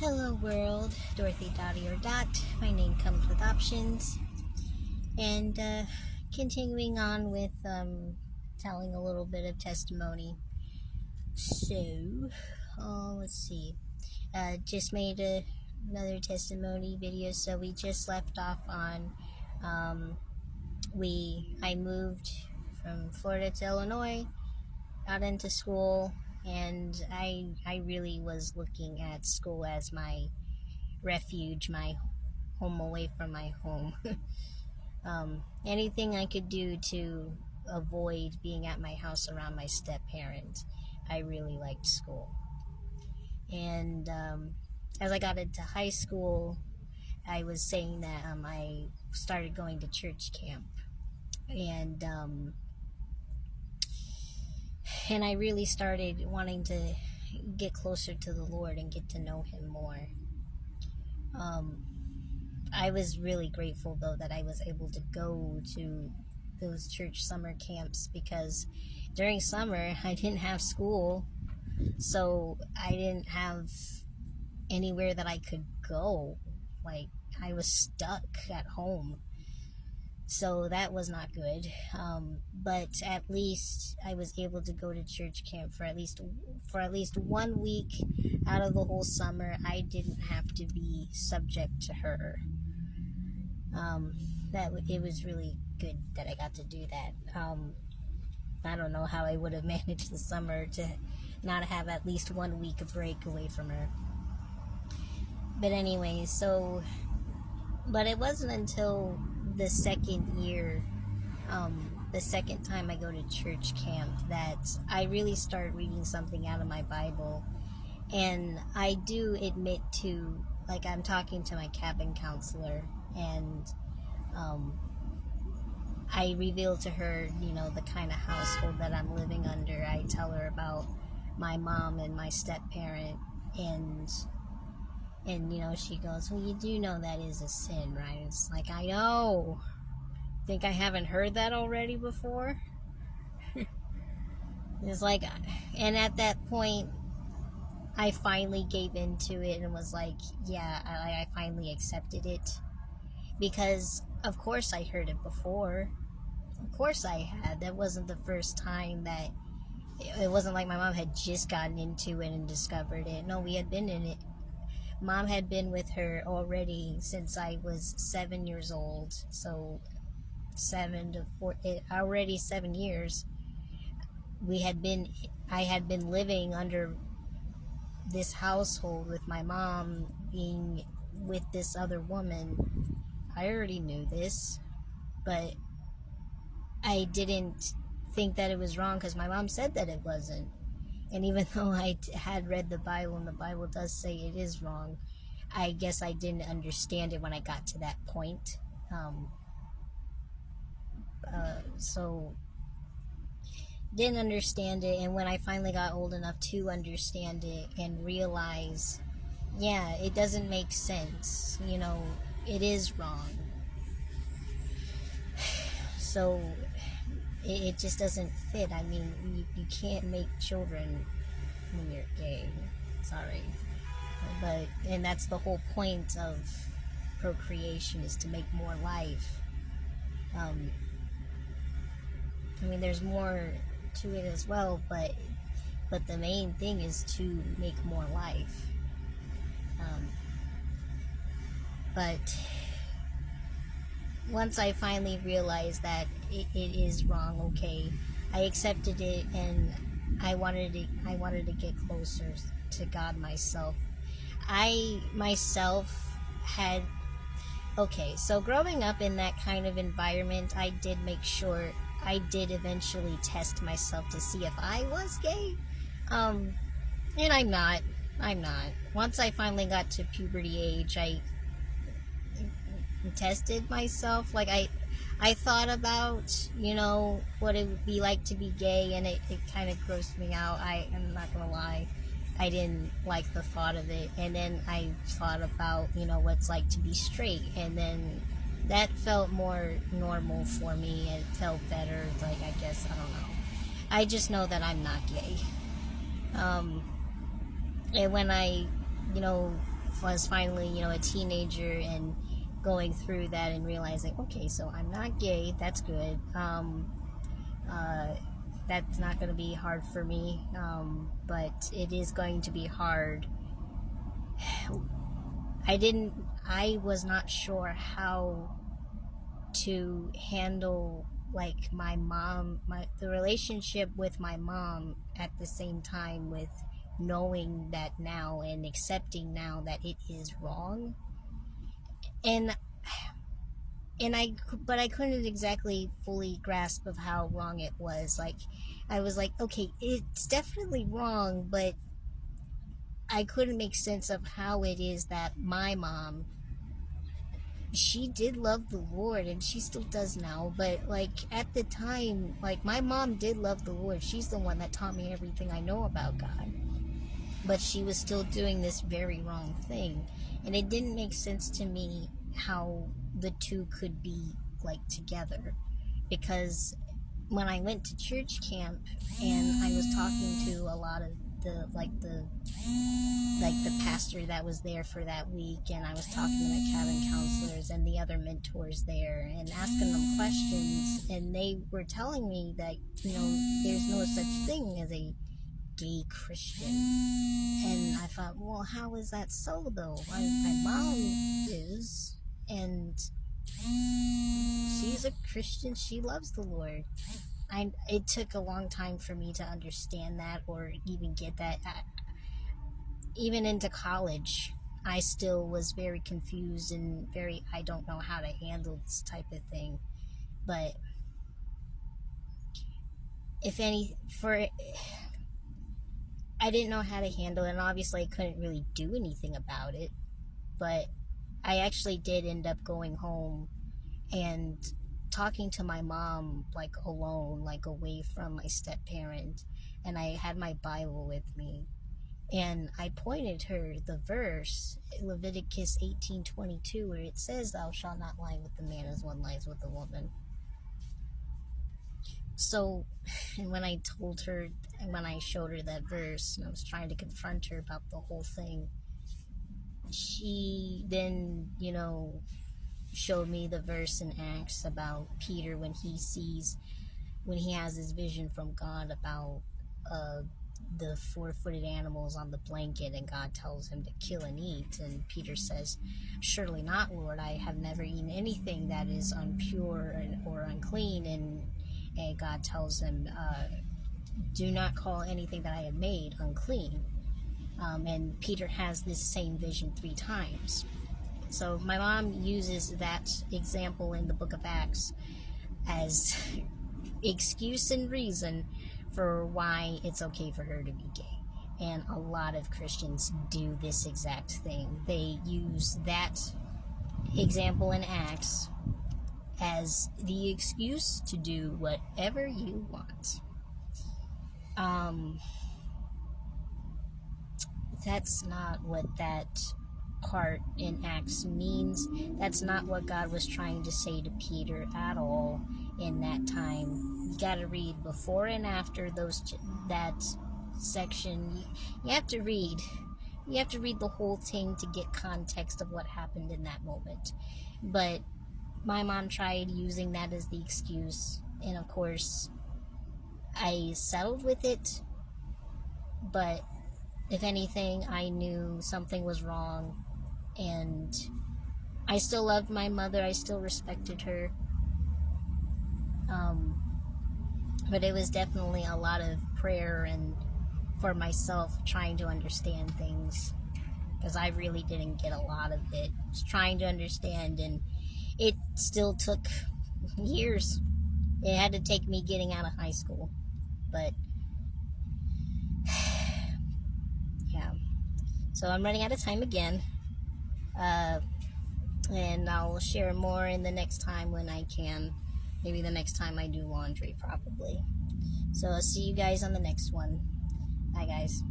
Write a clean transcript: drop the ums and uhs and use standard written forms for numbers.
Hello world, Dorothy Dottie or Dot. My name comes with options. And continuing on with telling a little bit of testimony. So, let's see. Just made another testimony video. So we just left off on I moved from Florida to Illinois, got into school, and I really was looking at school as my refuge, my home away from my home. Anything I could do to avoid being at my house around my step parent. I really liked school. And as I got into high school, I was saying that I started going to church camp. And I really started wanting to get closer to the Lord and get to know Him more. I was really grateful though that I was able to go to those church summer camps, because during summer I didn't have school, so I didn't have anywhere that I could go. Like, I was stuck at home, so that was not good. But at least I was able to go to church camp for at least 1 week out of the whole summer. I didn't have to be subject to her. It was really good that I got to do that. I don't know how I would have managed the summer to not have at least 1 week of break away from her. But anyway, but it wasn't until the second year, the second time I go to church camp, that I really start reading something out of my Bible. And I do admit to, like, I'm talking to my cabin counselor, and I reveal to her, the kind of household that I'm living under. I tell her about my mom and my step-parent, and she goes, well, you do know that is a sin, right? It's like, I know. Think I haven't heard that already before? It's like, and at that point, I finally gave into it and was like, yeah, I finally accepted it. Because, of course, I heard it before. Of course I had. That wasn't the first time that... It wasn't like my mom had just gotten into it and discovered it. No, we had been in it. Mom had been with her already since I was 7 years old. So 7 to 4, already 7 years. I had been living under this household with my mom being with this other woman. I already knew this, but I didn't think that it was wrong because my mom said that it wasn't. And even though I had read the Bible, and the Bible does say it is wrong, I guess I didn't understand it when I got to that point. So didn't understand it, and when I finally got old enough to understand it and realize, yeah, it doesn't make sense. It is wrong. So it just doesn't fit. I mean, you can't make children when you're gay. Sorry. And that's the whole point of procreation, is to make more life. I mean, there's more to it as well, but the main thing is to make more life. But once I finally realized that it is wrong, okay, I accepted it, and I wanted to get closer to God myself. I myself had... Okay, so growing up in that kind of environment, I did make sure I did eventually test myself to see if I was gay. And I'm not. Once I finally got to puberty age, I tested myself. Like, I thought about, what it would be like to be gay, and it kind of grossed me out. I'm not gonna lie. I didn't like the thought of it. And then I thought about, what it's like to be straight, and then that felt more normal for me. It felt better. Like, I guess, I don't know. I just know that I'm not gay. And when I, was finally, a teenager and going through that and realizing, okay, so I'm not gay. That's good. Uh, that's not going to be hard for me, but it is going to be hard. I was not sure how to handle like my mom, the relationship with my mom at the same time with knowing that now and accepting now that it is wrong. And but I couldn't exactly fully grasp of how wrong it was. Like, I was like, okay, it's definitely wrong, but I couldn't make sense of how it is that my mom, she did love the Lord and she still does now, but like at the time, like my mom did love the Lord. She's the one that taught me everything I know about God, but she was still doing this very wrong thing, and it didn't make sense to me how the two could be like together. Because when I went to church camp and I was talking to a lot of the pastor that was there for that week, and I was talking to the cabin counselors and the other mentors there and asking them questions, and they were telling me that there's no such thing as a gay Christian. And I thought, well, how is that so though? My mom is, and she's a Christian. She loves the Lord. It took a long time for me to understand that or even get that. Even into college, I still was very confused and I don't know how to handle this type of thing. But I didn't know how to handle it, and obviously I couldn't really do anything about it. But I actually did end up going home and talking to my mom, like alone, like away from my step parent, and I had my Bible with me, and I pointed her the verse, Leviticus 18:22, where it says, "Thou shalt not lie with the man as one lies with the woman." So, and when I told her, and when I showed her that verse, and I was trying to confront her about the whole thing, she then, showed me the verse in Acts about Peter when he has his vision from God about the four-footed animals on the blanket, and God tells him to kill and eat, and Peter says, "Surely not, Lord, I have never eaten anything that is impure or unclean," and God tells him, "Do not call anything that I have made unclean." And Peter has this same vision 3 times. So my mom uses that example in the book of Acts as excuse and reason for why it's okay for her to be gay. And a lot of Christians do this exact thing. They use that example in Acts as the excuse to do whatever you want. That's not what that part in Acts means. That's not what God was trying to say to Peter at all in that time. You got to read before and after that section. You have to read the whole thing to get context of what happened in that moment. But my mom tried using that as the excuse, and of course I settled with it. But if anything, I knew something was wrong, and I still loved my mother. I still respected her. But it was definitely a lot of prayer and for myself trying to understand things, because I really didn't get a lot of it. Just trying to understand, and it still took years. It had to take me getting out of high school. But yeah. So I'm running out of time again. And I'll share more in the next time when I can. Maybe the next time I do laundry, probably. So I'll see you guys on the next one. Bye, guys.